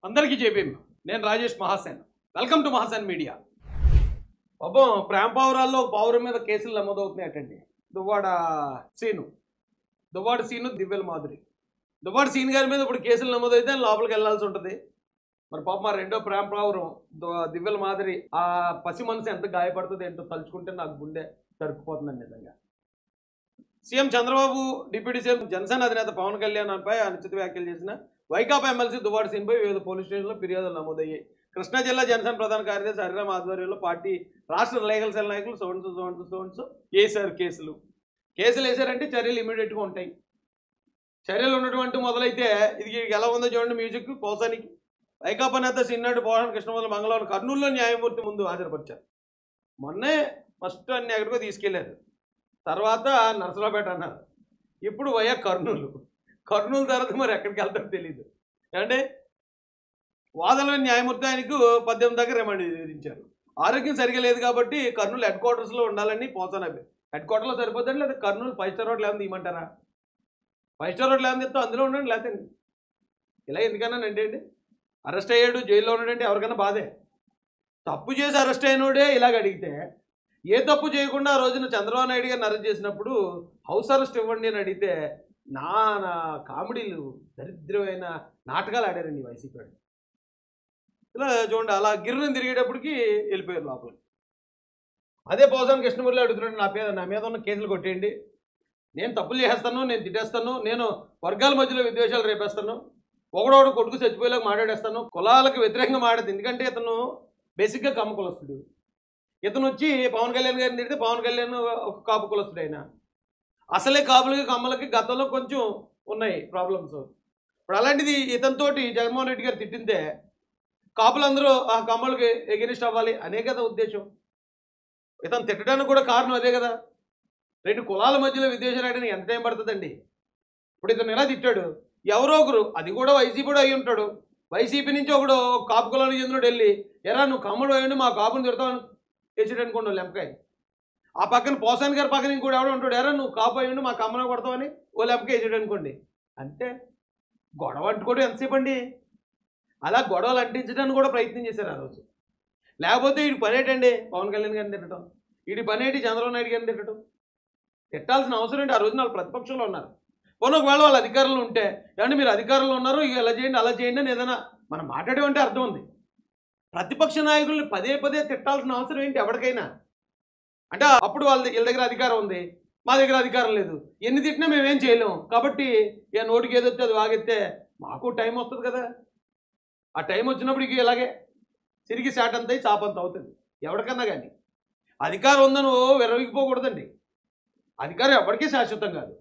అందరికీ జేబీఎం. నేను Rajesh Mahasen. Welcome to Mahasen media. పాపం ప్రేమ పావురాల్లో పావురం మీద కేసులు నమోదవుతున్నాయటండి. దువ్వాడ సీను దివ్యల మాధురి. దువ్వాడ సీన్ గారి మీద ఇప్పుడు కేసులు నమోదైతే లోపలికి వెళ్లాల్సి ఉంటుంది. మరి పాప మా రెండో ప్రేమ పావురం దివ్యల మాధురి ఆ పసి మనసు ఎంత గాయపడుతుంది ఏంటో తలుచుకుంటే నాకు గుండె తరుక్కుపోతుందండి నిజంగా. CM Chandrababu, deputy CM Janasena అధినేత పవన్ కళ్యాణ్ పై అనుచిత వ్యాఖ్యలు చేసిన వైకాపా ఎమ్మెల్సీ దువ్వాడ సీన్పై వివిధ పోలీస్ స్టేషన్లో ఫిర్యాదులు నమోదయ్యాయి. కృష్ణా జిల్లా జనసేన ప్రధాన కార్యదర్శి హరిరామ్ ఆధ్వర్యంలో పార్టీ రాష్ట్ర లీగల్ సెల్ నాయకులు సోన్స్ వేశారు కేసులు వేశారంటే చర్యలు ఇమీడియట్గా ఉంటాయి. చర్యలు ఉన్నటువంటి మొదలైతే ఇది ఎలా ఉందో చూడండి. మ్యూజిక్ కోసానికి వైకాపా నేత సిన్నాడు పోషణ కృష్ణమూర్తి మంగళవారం కర్నూలులో న్యాయమూర్తి ముందు హాజరుపరిచారు. మొన్నే ఫస్ట్ అన్ని ఎక్కడికో తీసుకెళ్లారు, తర్వాత నరసరావుపేట అన్నారు, ఇప్పుడు వయా కర్నూలు తర్వాత మరి ఎక్కడికి వెళ్తారో తెలియదు. అంటే వాదనలో న్యాయమూర్తి ఆయనకు 18 దాకా రిమాండ్ విధించారు. ఆరోగ్యం సరిగా లేదు కాబట్టి కర్నూలు హెడ్ క్వార్టర్స్లో ఉండాలని పోతాను. హెడ్ క్వార్టర్లో సరిపోతుంది, లేదా కర్నూలు 5 స్టార్ హోటల్ ఏమైనా తీయమంటారా? 5 స్టార్ హోటల్ ఏమైనా తీస్తే అందులో ఉండండి, లేకపోతే ఇలా ఎందుకన్నా అండి అరెస్ట్ అయ్యాడు జైల్లో ఉన్నాడంటే ఎవరికైనా బాధే. తప్పు చేసి అరెస్ట్ అయినోడే ఇలాగ అడిగితే, ఏ తప్పు చేయకుండా ఆ రోజున చంద్రబాబు నాయుడు గారిని అరెస్ట్ చేసినప్పుడు హౌస్ అరెస్ట్ ఇవ్వండి అని అడిగితే నానా కామెడీలు, దరిద్రమైన నాటకాలు ఆడారండి వైసీపీ వాడు. ఇలా చూడండి, అలా గిర్రని తిరిగేటప్పటికి వెళ్ళిపోయారు లోపలికి. అదే పోసాని కృష్ణమూర్తి అడుగుతున్నాడు, నా మీద ఉన్న కేసులు కొట్టేయండి, నేను తప్పులు చేసేస్తాను, నేను తిట్టేస్తాను, నేను వర్గాల మధ్యలో విద్వేషాలు రేపేస్తాను, ఒకడోడు కొడుకు చచ్చిపోయేలాగా మాట్లాడేస్తాను, కులాలకు వ్యతిరేకంగా మాట్లాడదు. ఎందుకంటే ఇతను బేసిక్గా కమ్మ కులస్తుడు. ఇతను వచ్చి పవన్ కళ్యాణ్ గారిని తిడితే పవన్ కళ్యాణ్ ఒక కాపు కులస్తుడు. అయినా అసలే కాపులకి కమ్మలకి గతంలో కొంచెం ఉన్నాయి ప్రాబ్లమ్స్. ఇప్పుడు అలాంటిది ఇతనితోటి జగన్మోహన్ రెడ్డి గారు తిట్టిందే కాపులందరూ ఆ కమ్మలకి ఎగెనిస్ట్ అవ్వాలి అనే కదా ఉద్దేశం. ఇతను తిట్టడానికి కూడా కారణం అదే కదా. 2 కులాల మధ్యలో విద్వేషాలు ఆడడానికి ఎంత టైం పడుతుందండి? ఇప్పుడు ఇతను ఎలా తిట్టాడు, ఎవరో ఒకరు, అది కూడా వైసీపీ కూడా అయి ఉంటాడు, వైసీపీ నుంచి ఒకడు కాపు కులానికి చెందినోడు వెళ్ళి ఎరా నువ్వు కమ్ముడు అయ్యండి మా కాపుని తిడతావు వేసాడు అనుకోండి లెంపకాయ. ఆ పక్కన పోసాని గారి పక్కన ఇంకోటి ఎవడో ఉంటాడు, ఎరా నువ్వు కాపు అయ్యండి మా కమ్మను కొడతావని ఓ లెంపకాయ వేసాడు అనుకోండి. అంటే గొడవ అంటుకోవడం ఎంతసేపు అండి? అలా గొడవలు అంటించడానికి కూడా ప్రయత్నం చేశారు ఆ రోజు. లేకపోతే వీడి పని ఏంటండి పవన్ కళ్యాణ్ గారిని తిట్టడం, వీడి పని ఏంటి చంద్రబాబు నాయుడు గారిని తిట్టడం? తిట్టాల్సిన అవసరం ఏంటి? ఆ రోజున వాళ్ళు ప్రతిపక్షంలో ఉన్నారు. పోనీ ఒకవేళ వాళ్ళు అధికారంలో ఉంటే, ఏమంటే మీరు అధికారంలో ఉన్నారు ఇక ఎలా చేయండి అలా చేయండి అని ఏదైనా మనం మాట్లాడేమంటే అర్థం ఉంది. ప్రతిపక్ష నాయకుల్ని పదే తిట్టాల్సిన అవసరం ఏంటి ఎవరికైనా? అంటే అప్పుడు వీళ్ళ దగ్గర అధికారం ఉంది, మా దగ్గర అధికారం లేదు, ఎన్ని తిట్టినా మేమేం చేయలేము కాబట్టి ఇక నోటికి ఏదొస్తే అది వాగెత్తే మాకు టైం వస్తుంది కదా. ఆ టైం వచ్చినప్పుడు ఇక ఇలాగే తిరిగి శాట్ అంతా చాపంత అవుతుంది ఎవరికన్నా. కానీ అధికారం ఉందని విరవిగిపోకూడదండి. అధికారం ఎవరికీ శాశ్వతం కాదు.